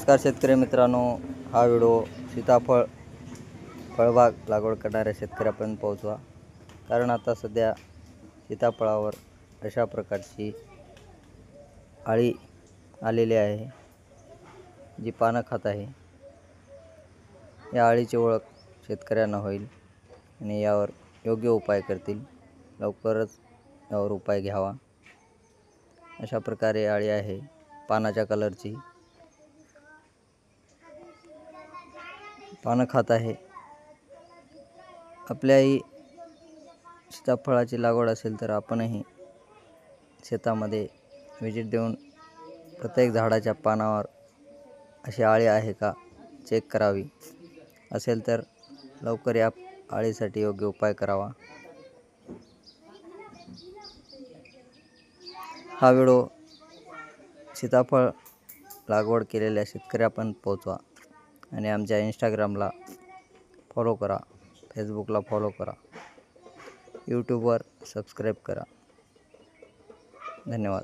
नमस्कार शेतकरी मित्रांनो, हा व्हिडिओ सीताफळ फळबाग लागवड करणाऱ्या शेतकऱ्यापर्यंत पोहोचवा। कारण आता सध्या सीताफळावर अशा प्रकारची अळी आलेली आहे जी पानं खात आहे। या अळीची ओळख शेतकऱ्यांना होईल आणि यावर योग्य उपाय करतील। लवकरच यावर उपाय घ्यावा। अशा प्रकारे अळी आहे पानाच्या कलरची, पानं खात आहे। आपल्याही सीताफळाची लागवड असेल तर आपणही शेतामध्ये व्हिजिट देऊन प्रत्येक झाडाच्या पानावर अशी अळी आहे का चेक करावी। असेल तर लवकर या अळीसाठी योग्य उपाय करावा। हा व्हिडिओ सीताफळ लागवड केलेल्या शेतकऱ्यापर्यंत पोहोचवा आणि आमच्या इंस्टाग्रामला फॉलो करा, फेसबुकला फॉलो करा, यूट्यूबवर सबस्क्राईब करा। धन्यवाद।